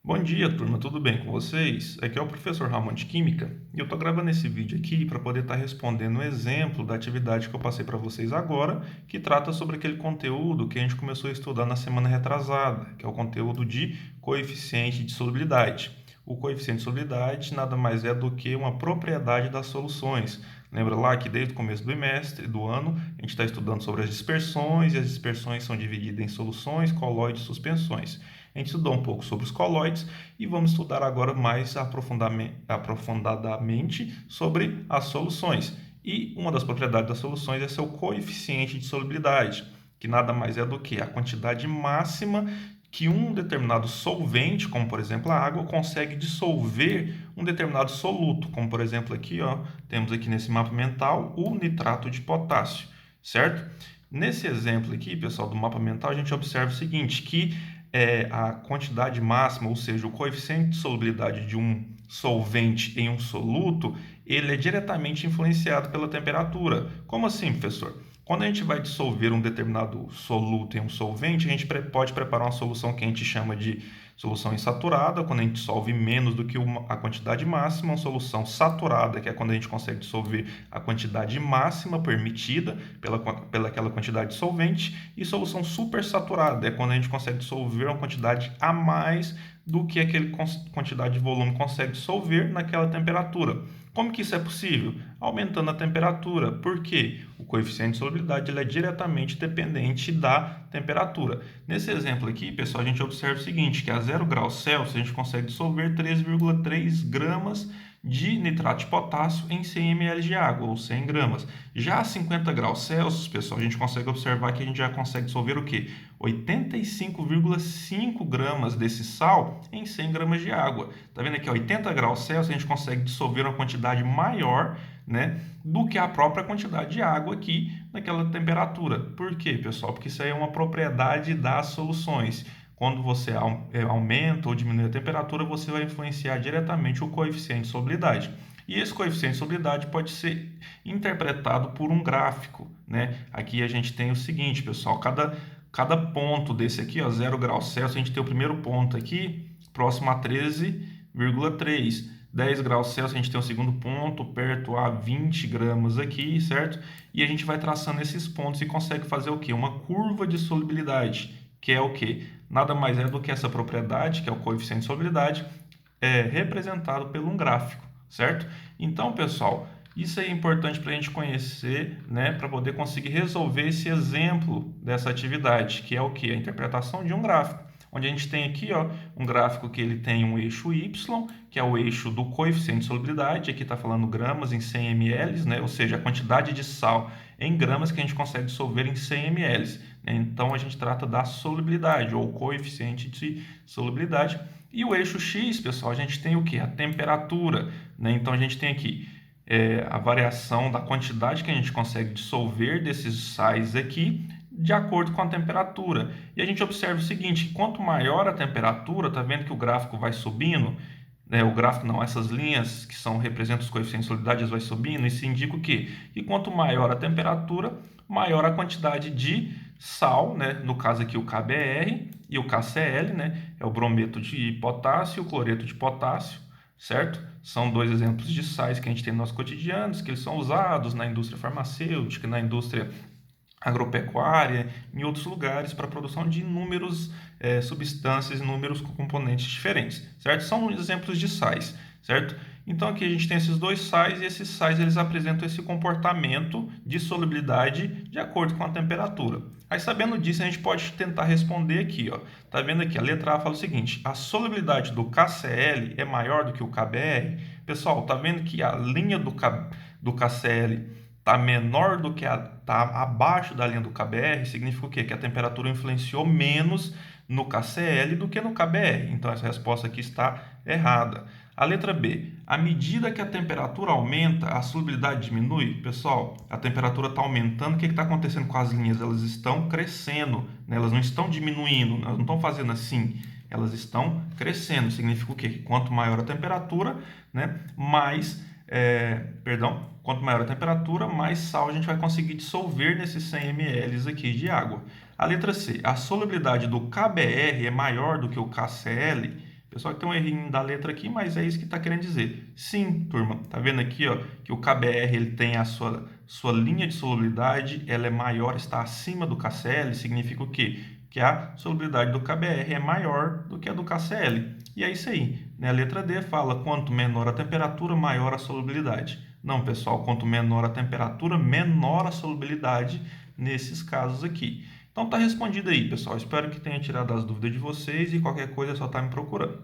Bom dia, turma, tudo bem com vocês? Aqui é o professor Ramon de Química e eu estou gravando esse vídeo aqui para poder estar respondendo um exemplo da atividade que eu passei para vocês agora, que trata sobre aquele conteúdo que a gente começou a estudar na semana retrasada, que é o conteúdo de coeficiente de solubilidade. O coeficiente de solubilidade nada mais é do que uma propriedade das soluções. Lembra lá que desde o começo do bimestre, do ano, a gente está estudando sobre as dispersões, e as dispersões são divididas em soluções, colóides e suspensões. A gente estudou um pouco sobre os colóides e vamos estudar agora mais aprofundadamente sobre as soluções. E uma das propriedades das soluções é seu coeficiente de solubilidade, que nada mais é do que a quantidade máxima que um determinado solvente, como por exemplo a água, consegue dissolver um determinado soluto, como por exemplo aqui, temos aqui nesse mapa mental o nitrato de potássio, certo? Nesse exemplo aqui, pessoal, do mapa mental, a gente observa o seguinte, que a quantidade máxima, ou seja, o coeficiente de solubilidade de um solvente em um soluto, ele é diretamente influenciado pela temperatura. Como assim, professor? Quando a gente vai dissolver um determinado soluto em um solvente, a gente pode preparar uma solução que a gente chama de solução insaturada, quando a gente dissolve menos do que a quantidade máxima, uma solução saturada, que é quando a gente consegue dissolver a quantidade máxima permitida pelaquela quantidade de solvente, e solução supersaturada, é quando a gente consegue dissolver uma quantidade a mais do que aquela quantidade de volume consegue dissolver naquela temperatura. Como que isso é possível? Aumentando a temperatura. Por quê? O coeficiente de solubilidade ele é diretamente dependente da temperatura. Nesse exemplo aqui, pessoal, a gente observa o seguinte, que a 0 graus Celsius a gente consegue dissolver 3,3 gramas de nitrato de potássio em 100 ml de água, ou 100 gramas. Já a 50 graus Celsius, pessoal, a gente consegue observar que a gente já consegue dissolver o quê? 85,5 gramas desse sal em 100 gramas de água. Tá vendo aqui, 80 graus Celsius, a gente consegue dissolver uma quantidade maior, né, do que a própria quantidade de água aqui naquela temperatura. Por quê, pessoal? Porque isso aí é uma propriedade das soluções. Quando você aumenta ou diminui a temperatura, você vai influenciar diretamente o coeficiente de solubilidade. E esse coeficiente de solubilidade pode ser interpretado por um gráfico, né? Aqui a gente tem o seguinte, pessoal, cada ponto desse aqui, 0 graus Celsius, a gente tem o primeiro ponto aqui, próximo a 13,3. 10 graus Celsius, a gente tem o segundo ponto, perto a 20 gramas aqui, certo? E a gente vai traçando esses pontos e consegue fazer o quê? Uma curva de solubilidade, que é o quê? Nada mais é do que essa propriedade, que é o coeficiente de solubilidade, representado por um gráfico, certo? Então, pessoal, isso é importante para a gente conhecer, né, para poder conseguir resolver esse exemplo dessa atividade, que é o que? A interpretação de um gráfico. Onde a gente tem aqui um gráfico que ele tem um eixo Y, que é o eixo do coeficiente de solubilidade, aqui está falando gramas em 100 ml, né? Ou seja, a quantidade de sal em gramas que a gente consegue dissolver em 100 ml. Né? Então, a gente trata da solubilidade, ou coeficiente de solubilidade. E o eixo X, pessoal, a gente tem o que? A temperatura. Né? Então, a gente tem aqui a variação da quantidade que a gente consegue dissolver desses sais aqui, de acordo com a temperatura. E a gente observa o seguinte, quanto maior a temperatura, tá vendo que o gráfico vai subindo, né? O gráfico não, essas linhas que representam os coeficientes de solubilidade, vai subindo, isso indica o quê? Que quanto maior a temperatura, maior a quantidade de sal, né? No caso aqui o KBr e o KCl, né? É o brometo de potássio e o cloreto de potássio, certo? São dois exemplos de sais que a gente tem no nosso cotidiano, que eles são usados na indústria farmacêutica, na indústria agropecuária, em outros lugares, para a produção de inúmeras substâncias, inúmeros componentes diferentes, certo? São exemplos de sais, certo? Então aqui a gente tem esses dois sais e esses sais eles apresentam esse comportamento de solubilidade de acordo com a temperatura. Aí sabendo disso a gente pode tentar responder aqui, Tá vendo aqui? A letra A fala o seguinte: a solubilidade do KCl é maior do que o KBr. Pessoal, tá vendo que a linha do KCl está menor do que está abaixo da linha do KBr, significa o quê? Que a temperatura influenciou menos no KCl do que no KBr. Então essa resposta aqui está errada. A letra B, à medida que a temperatura aumenta, a solubilidade diminui? Pessoal, a temperatura está aumentando, o que está acontecendo com as linhas? Elas estão crescendo, né? Elas não estão diminuindo, elas não estão fazendo assim, elas estão crescendo. Significa o quê? Que quanto maior a temperatura, né, quanto maior a temperatura, mais sal a gente vai conseguir dissolver nesses 100 ml aqui de água. A letra C, a solubilidade do KBr é maior do que o KCl? Pessoal, que tem um errinho da letra aqui, mas é isso que está querendo dizer. Sim, turma, tá vendo aqui, ó, que o KBr ele tem a sua linha de solubilidade, ela é maior, está acima do KCl, significa o quê? Que a solubilidade do KBr é maior do que a do KCl. E é isso aí, né? A letra D fala quanto menor a temperatura, maior a solubilidade. Não, pessoal, quanto menor a temperatura, menor a solubilidade nesses casos aqui. Então tá respondido aí, pessoal. Espero que tenha tirado as dúvidas de vocês e qualquer coisa é só estar me procurando.